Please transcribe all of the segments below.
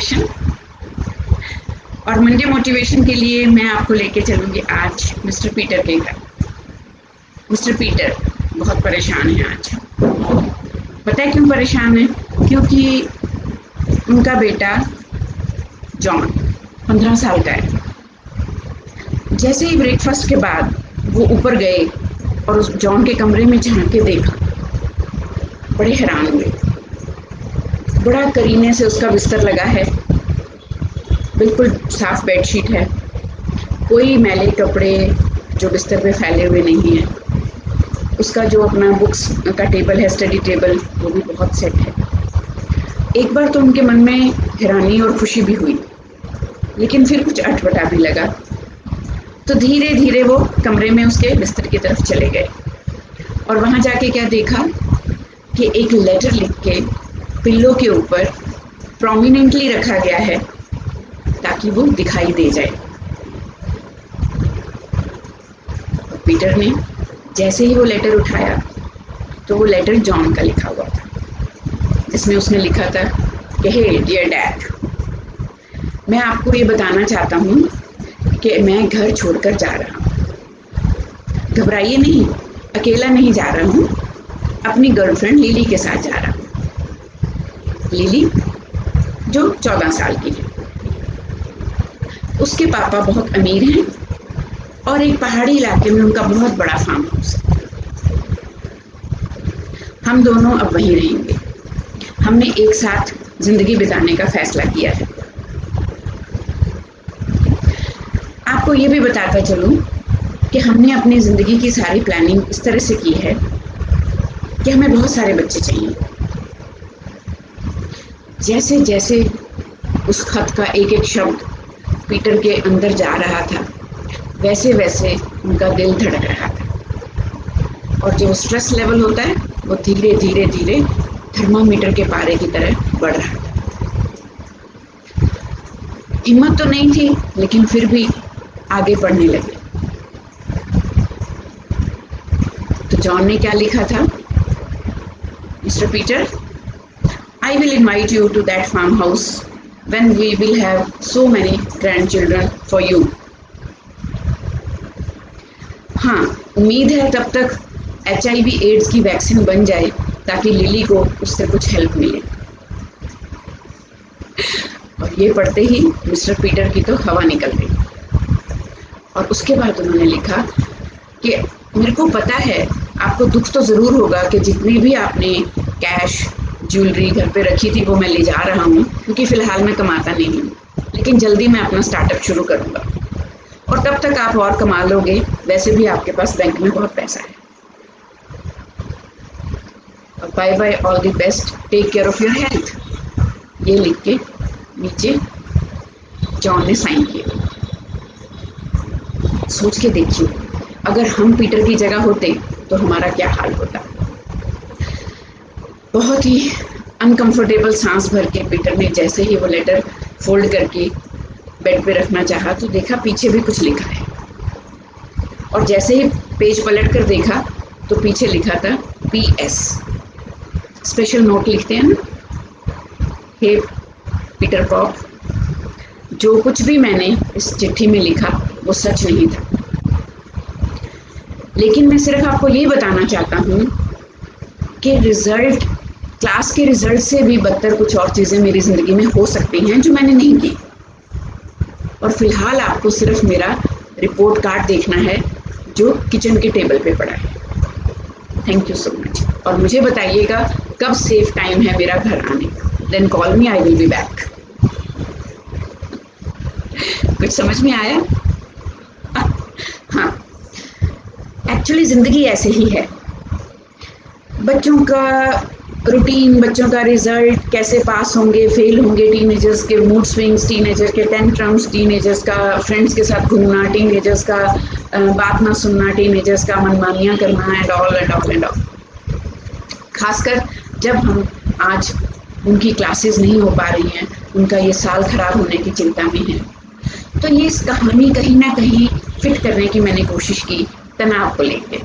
Motivation. और Monday motivation के लिए मैं आपको लेके चलूँगी आज मिस्टर पीटर के घर। मिस्टर पीटर बहुत परेशान है आज। पता है क्यों परेशान है? क्योंकि उनका बेटा जॉन 15 साल का है। जैसे ही ब्रेकफास्ट के बाद वो ऊपर गए और उस जॉन के कमरे में झांक के देखा, बड़े हैरान हुए। बड़ा करीने से उसका बिस्तर लगा है, बिल्कुल साफ बेडशीट है, कोई मैले कपड़े जो बिस्तर पे फैले हुए नहीं है। उसका जो अपना बुक्स का टेबल है, स्टडी टेबल, वो भी बहुत सेट है। एक बार तो उनके मन में हैरानी और खुशी भी हुई, लेकिन फिर कुछ अटपटा भी लगा। तो धीरे धीरे वो कमरे में उसके बिस्तर की तरफ चले गए और वहां जाके क्या देखा कि एक लेटर लिख के पिल्लो के ऊपर प्रोमिनेंटली रखा गया है ताकि वो दिखाई दे जाए। पीटर ने जैसे ही वो लेटर उठाया तो वो लेटर जॉन का लिखा हुआ था, जिसमें उसने लिखा था कि हे डियर डैड, मैं आपको ये बताना चाहता हूँ कि मैं घर छोड़कर जा रहा हूँ। घबराइए नहीं, अकेला नहीं जा रहा हूँ, अपनी गर्लफ्रेंड लिली के साथ जा रहा हूँ। लिली जो 14 साल की है। उसके पापा बहुत अमीर हैं और एक पहाड़ी इलाके में उनका बहुत बड़ा फार्म हाउस है। हम दोनों अब वहीं रहेंगे। हमने एक साथ जिंदगी बिताने का फैसला किया है। आपको ये भी बताता चलूं कि हमने अपनी जिंदगी की सारी प्लानिंग इस तरह से की है कि हमें बहुत सारे बच्चे चाहिए। जैसे जैसे उस खत का एक एक शब्द पीटर के अंदर जा रहा था, वैसे वैसे उनका दिल धड़क रहा था और जो स्ट्रेस लेवल होता है वो धीरे धीरे धीरे थर्मामीटर के पारे की तरह बढ़ रहा था। हिम्मत तो नहीं थी, लेकिन फिर भी आगे बढ़ने लगे। तो जॉन ने क्या लिखा था? Mister Peter, I will invite you to that farmhouse when we will have so many grandchildren for you. हाँ, उम्मीद है तब तक HIV एड्स की वैक्सीन बन जाए ताकि लिली को उससे कुछ हेल्प मिले। और ये पढ़ते ही मिस्टर पीटर की तो हवा निकल गई। और उसके बाद उन्होंने लिखा कि मेरे को पता है आपको दुख तो जरूर होगा कि जितनी भी आपने कैश ज्वेलरी घर पे रखी थी वो मैं ले जा रहा हूँ, क्योंकि फिलहाल मैं कमाता नहीं हूँ, लेकिन जल्दी मैं अपना स्टार्टअप शुरू करूँगा और तब तक आप और कमा लोगे। वैसे भी आपके पास बैंक में बहुत पैसा है। और bye bye, all the best, take care of your health, ये लिख के नीचे जॉन ने साइन किया। सोच के देखिए, अगर हम पीटर की जगह होते तो हमारा क्या हाल होता। बहुत ही अनकंफर्टेबल सांस भर के पीटर ने जैसे ही वो लेटर फोल्ड करके बेड पे रखना चाहा तो देखा पीछे भी कुछ लिखा है। और जैसे ही पेज पलट कर देखा तो पीछे लिखा था PS, स्पेशल नोट लिखते हैं ना, हे पीटर पॉप, जो कुछ भी मैंने इस चिट्ठी में लिखा वो सच नहीं था, लेकिन मैं सिर्फ आपको ये बताना चाहता हूँ कि रिजल्ट, क्लास के रिजल्ट से भी बदतर कुछ और चीजें मेरी जिंदगी में हो सकती हैं जो मैंने नहीं की। और फिलहाल आपको सिर्फ मेरा रिपोर्ट कार्ड देखना है जो किचन के टेबल पे पड़ा है। Thank you so much. और मुझे बताइएगा कब सेफ टाइम है मेरा घर आने का। Then call me, I will be back. कुछ समझ में आया? हाँ, एक्चुअली जिंदगी ऐसे ही है। बच्चों का रूटीन, बच्चों का रिजल्ट, कैसे पास होंगे, फेल होंगे, टीनेजर्स के मूड स्विंग्स, टीनेजर के टेंट्रम्स, टीनेजर्स का फ्रेंड्स के साथ घूमना, टीनेजर्स का बात ना सुनना, टीनेजर्स का मनमानियाँ करना, and all and all and all. खासकर जब हम आज उनकी क्लासेस नहीं हो पा रही हैं, उनका ये साल खराब होने की चिंता में है। तो ये इस कहानी कहीं ना कहीं फिट करने की मैंने कोशिश की तनाव को लेके,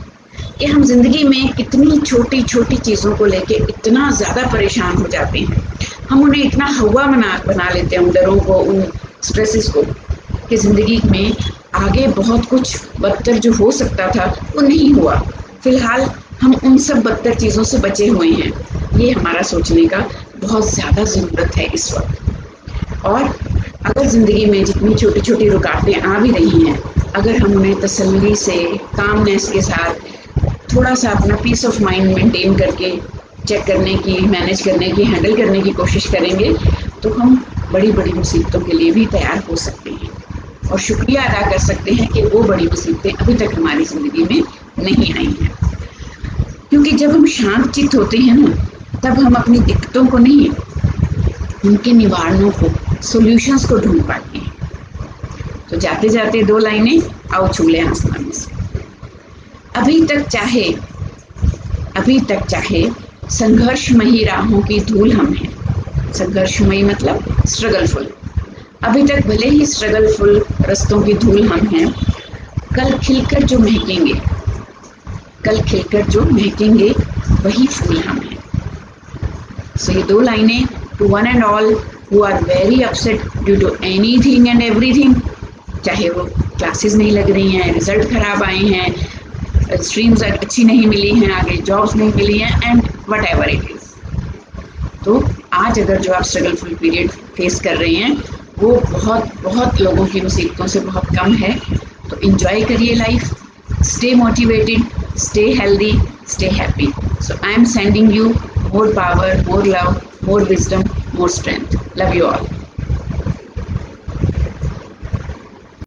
कि हम जिंदगी में कितनी छोटी छोटी चीज़ों को लेके इतना ज़्यादा परेशान हो जाते हैं। हम उन्हें इतना हवा बना लेते हैं, उन डरों को, उन स्ट्रेसेस को, कि ज़िंदगी में आगे बहुत कुछ बदतर जो हो सकता था वो नहीं हुआ। फिलहाल हम उन सब बदतर चीज़ों से बचे हुए हैं। ये हमारा सोचने का बहुत ज़्यादा ज़रूरत है इस वक्त। और अगर ज़िंदगी में जितनी छोटी छोटी रुकावटें आ भी रही हैं, अगर हम उन्हें तसल्ली से, कामनेस के साथ, थोड़ा सा अपना पीस ऑफ माइंड मेंटेन करके चेक करने की, मैनेज करने की, हैंडल करने की कोशिश करेंगे, तो हम बड़ी बड़ी मुसीबतों के लिए भी तैयार हो सकते हैं और शुक्रिया अदा कर सकते हैं कि वो बड़ी मुसीबतें अभी तक हमारी ज़िंदगी में नहीं आई हैं। क्योंकि जब हम शांत चित्त होते हैं ना, तब हम अपनी दिक्कतों को नहीं, उनके निवारणों को, सॉल्यूशंस को ढूंढ पाते हैं। तो जाते जाते 2 लाइनें, आओ छू लें आसमान से। अभी तक चाहे संघर्षमयी राहों की धूल हम हैं। संघर्षमयी मतलब स्ट्रगलफुल। अभी तक भले ही स्ट्रगलफुल रस्तों की धूल हम हैं, कल खिलकर जो महकेंगे वही फूल हम हैं। सो ये 2 लाइनें to one and all who are very upset due to anything and everything, चाहे वो क्लासेस नहीं लग रही हैं, रिजल्ट खराब आए हैं, स्ट्रीम्स अच्छी नहीं मिली हैं, आगे जॉब्स नहीं मिली हैं, and what ever it is. तो आज अगर जो आप स्ट्रगलफुल पीरियड फेस कर रहे हैं वो बहुत लोगों की मुसीबतों से बहुत कम है, तो इंजॉय करिए life, stay motivated, stay healthy, stay happy. So I am sending you more power, more love, more wisdom, more strength. Love you all.